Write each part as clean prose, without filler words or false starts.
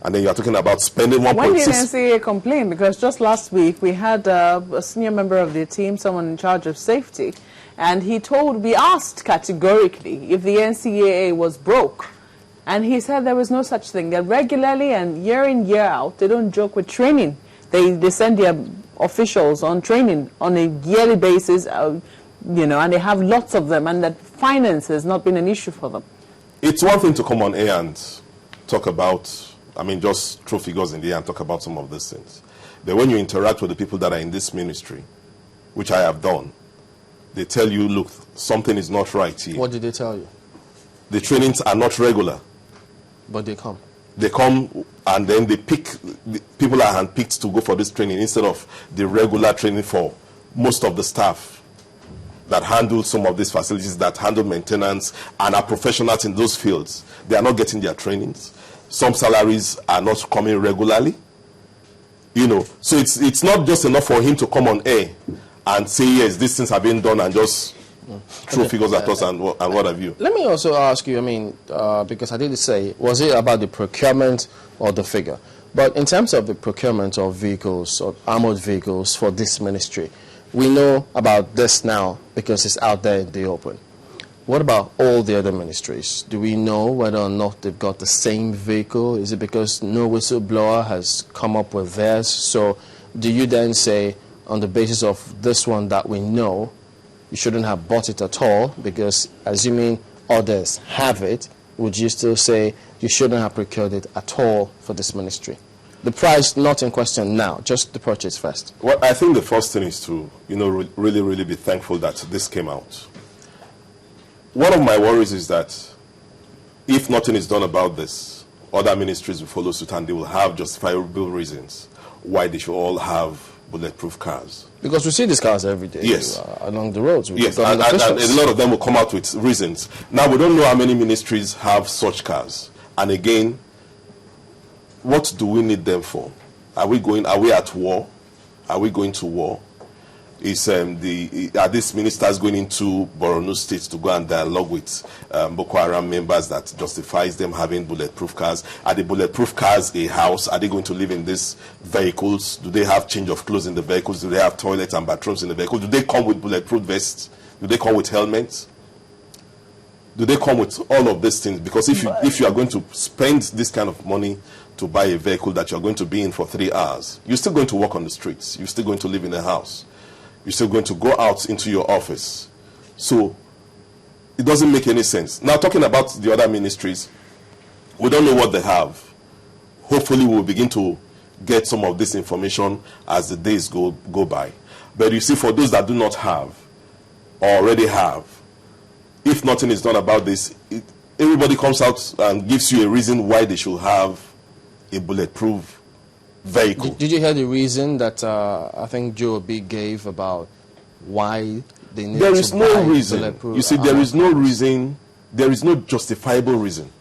and then you're talking about spending 1.6. When did NCAA complain? Because just last week we had a senior member of the team, someone in charge of safety, and we asked categorically if the NCAA was broke. And he said there was no such thing. That regularly and year in, year out, they don't joke with training. They send their officials on training on a yearly basis, you know, and they have lots of them, and that finance has not been an issue for them. It's one thing to come on air and talk about, I mean, just throw figures in the air and talk about some of these things. But when you interact with the people that are in this ministry, which I have done, they tell you, look, something is not right here. What did they tell you? The trainings are not regular. But they come. They come and then they pick, people are handpicked to go for this training instead of the regular training for most of the staff that handle some of these facilities, that handle maintenance and are professionals in those fields. They are not getting their trainings. Some salaries are not coming regularly. You know, so it's not just enough for him to come on air and say, yes, these things have been done, and just throw figures at us and what have you. Let me also ask you, I mean, because I did say, was it about the procurement or the figure? But in terms of the procurement of vehicles, or armored vehicles for this ministry, we know about this now because it's out there in the open. What about all the other ministries? Do we know whether or not they've got the same vehicle? Is it because no whistleblower has come up with theirs? So do you then say, on the basis of this one that we know, you shouldn't have bought it at all, because assuming others have it, would you still say you shouldn't have procured it at all for this ministry? The price not in question now, just the purchase first. Well, I think the first thing is to, you know, really, really be thankful that this came out. One of my worries is that if nothing is done about this, other ministries will follow suit, and they will have justifiable reasons why they should all have bulletproof cars. Because we see these cars every day. Yes. Along the roads. Yes, and a lot of them will come out with reasons. Now, we don't know how many ministries have such cars. And again, what do we need them for? Are we at war? Are we going to war? Are these ministers going into Borno State to go and dialogue with Boko Haram members that justifies them having bulletproof cars? Are the bulletproof cars a house? Are they going to live in these vehicles? Do they have change of clothes in the vehicles? Do they have toilets and bathrooms in the vehicles? Do they come with bulletproof vests? Do they come with helmets? Do they come with all of these things? Because if you are going to spend this kind of money to buy a vehicle that you are going to be in for 3 hours, you're still going to walk on the streets. You're still going to live in a house. You're still going to go out into your office. So it doesn't make any sense. Now, talking about the other ministries, we don't know what they have. Hopefully, we'll begin to get some of this information as the days go by. But you see, for those that do not have or already have, if nothing is done about this, everybody comes out and gives you a reason why they should have a bulletproof vehicle. Did you hear the reason that I think Joe B gave about why they need to buy bulletproof? There is no reason. You see, there is no reason. There is no justifiable reason.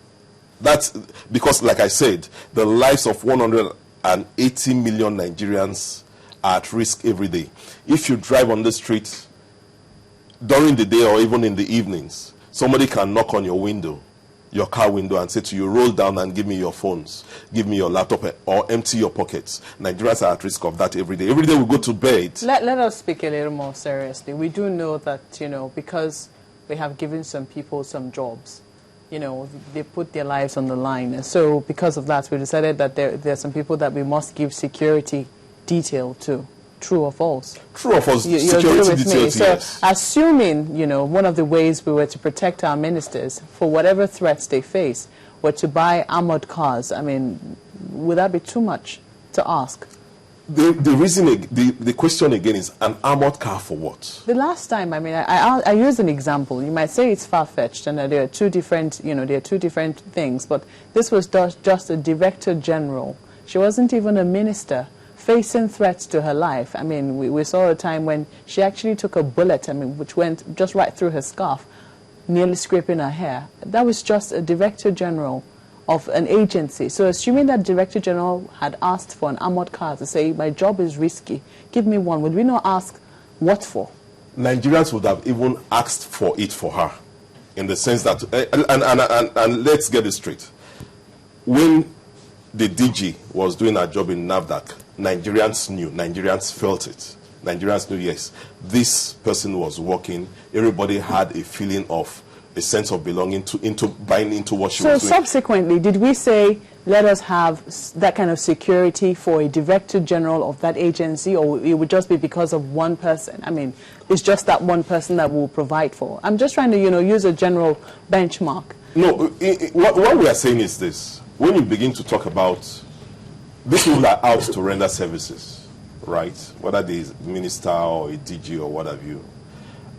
That's because, like I said, the lives of 180 million Nigerians are at risk every day. If you drive on the street during the day or even in the evenings, somebody can knock on your window, your car window, and say to you, roll down and give me your phones, give me your laptop, or empty your pockets. Nigerians are at risk of that every day. Every day we go to bed. Let us speak a little more seriously. We do know that, you know, because we have given some people some jobs, you know, they put their lives on the line. And so because of that, we decided that there are some people that we must give security detail to. True or false? True or false. Security details, so, yes. Assuming, you know, one of the ways we were to protect our ministers for whatever threats they face were to buy armored cars, I mean, would that be too much to ask? The reason, the question again is, an armored car for what? The last time, I mean, I use an example. You might say it's far-fetched, and there are two different, you know, there are two different things. But this was just a director general. She wasn't even a minister, facing threats to her life. I mean, we saw a time when she actually took a bullet, I mean, which went just right through her scarf, nearly scraping her hair. That was just a director general of an agency. So assuming that director general had asked for an armored car to say, my job is risky, give me one, would we not ask what for? Nigerians would have even asked for it for her, in the sense that, and let's get this straight. When the DG was doing her job in NAVDAC, Nigerians knew, Nigerians felt it. Nigerians knew, yes, this person was working. Everybody had a feeling of a sense of belonging into buying into what she was doing. So subsequently, did we say, let us have that kind of security for a director general of that agency, or it would just be because of one person? I mean, it's just that one person that will provide for. I'm just trying to, use a general benchmark. No, what we are saying is this. When you begin to talk about, these people are out to render services, right? Whether they is minister or a DG or what have you.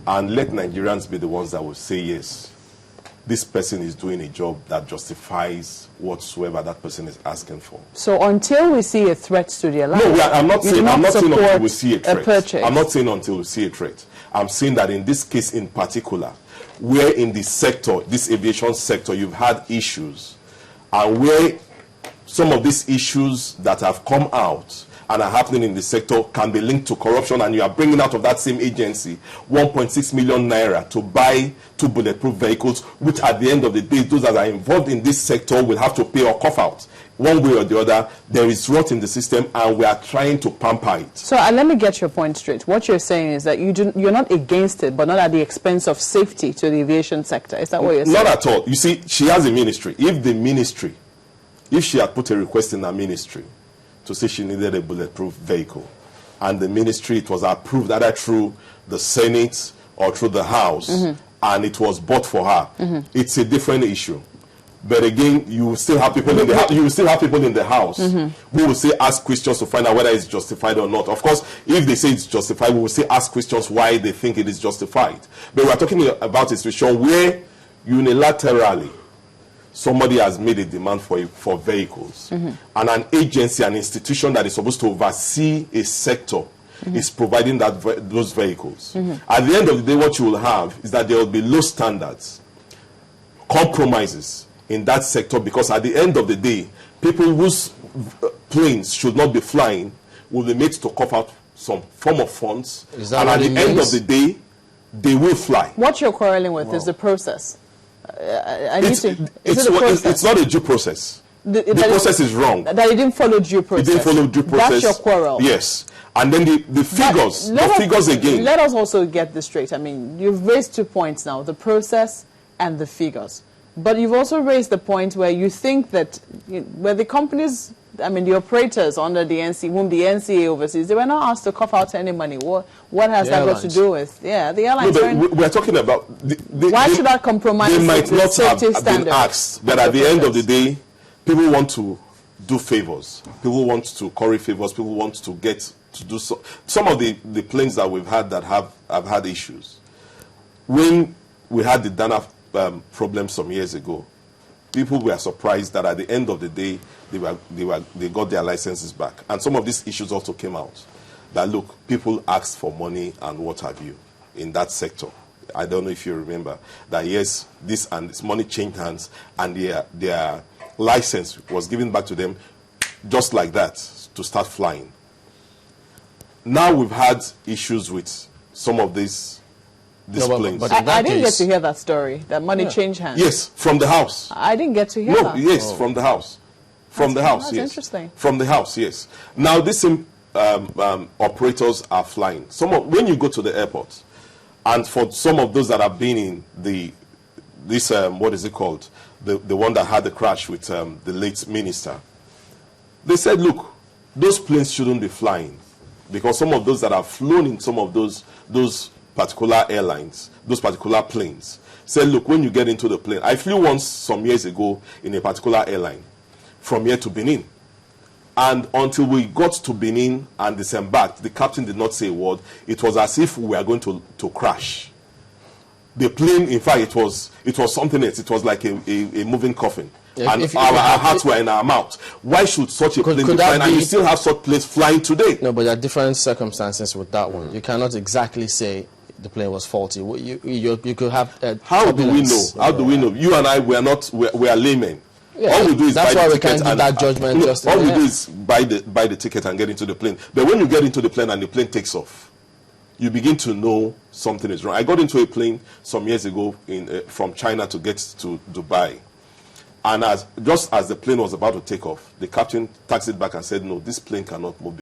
And let Nigerians be the ones that will say, yes, this person is doing a job that justifies whatsoever that person is asking for. So until we see a threat to their life, no, I'm not saying until we see a threat. Purchase. I'm not saying until we see a threat. I'm saying that in this case in particular, where in the sector, this aviation sector, you've had issues, and where some of these issues that have come out and are happening in the sector can be linked to corruption, and you are bringing out of that same agency 1.6 million naira to buy 2 bulletproof vehicles, which at the end of the day, those that are involved in this sector will have to pay or cough out. One way or the other, there is rot in the system, and we are trying to pamper it. So let me get your point straight. What you're saying is that you're not against it, but not at the expense of safety to the aviation sector. Is that what you're saying? Not at all. You see, she has a ministry. If she had put a request in her ministry to say she needed a bulletproof vehicle, and the ministry, it was approved either through the Senate or through the House, and it was bought for her, it's a different issue. But again, you will still have people in the House who will say ask questions to find out whether it's justified or not. Of course, if they say it's justified, we will say ask questions why they think it is justified. But we are talking about a situation where unilaterally somebody has made a demand for vehicles, and an agency, an institution that is supposed to oversee a sector is providing those vehicles. At the end of the day, what you will have is that there will be low standards, compromises in that sector, because at the end of the day, people whose planes should not be flying will be made to cough out some form of funds, and at the end of the day, they will fly. What you're quarreling with is the process. It's not a due process. The process is wrong. That it didn't follow due process. It didn't follow due process. That's your quarrel. Yes. And then the figures again. Let us also get this straight. I mean, you've raised 2 points now, the process and the figures. But you've also raised the point where you think that where the companies, I mean, the operators under the NCA, whom the NCA oversees, they were not asked to cough out any money. What has that got to do with? Yeah, the airlines. No, we're talking about... Why should that compromise They might the not safety have standards? been asked, but at the end of the day, people want to do favors. People want to curry favors. People want to get to do so. Some of the planes that we've had that have had issues. When we had the Dana problem some years ago, people were surprised that at the end of the day, they got their licenses back. And some of these issues also came out. That look, people asked for money and what have you in that sector. I don't know if you remember that, yes, this money changed hands, and their license was given back to them just like that to start flying. Now we've had issues with some of these planes. But I didn't get to hear that story, that money changed hands. Yes, from the House. I didn't get to hear that. Yes, from the House. From the House, that's yes. Interesting. From the House, yes. Now, these same operators are flying. When you go to the airport, and for some of those that have been in this what is it called? The one that had the crash with the late minister, they said, look, those planes shouldn't be flying, because some of those that have flown in some of those particular airlines, those particular planes, said, look, when you get into the plane, I flew once some years ago in a particular airline from here to Benin. And until we got to Benin and disembarked, the captain did not say a word. It was as if we were going to crash. The plane, in fact, it was something else. It was like a moving coffin. And our hearts were in our mouth. Why should such a plane be flying? And you still have such planes flying today. No, but there are different circumstances with that one. You cannot exactly say the plane was faulty. You could have... How do we know? How do we know? You and I, we are laymen. Yeah, all we do is that's why we can't do that judgment. All we do is buy the ticket and get into the plane. But when you get into the plane and the plane takes off, you begin to know something is wrong. I got into a plane some years ago from China to get to Dubai. And just as the plane was about to take off, the captain taxied back and said, no, this plane cannot move.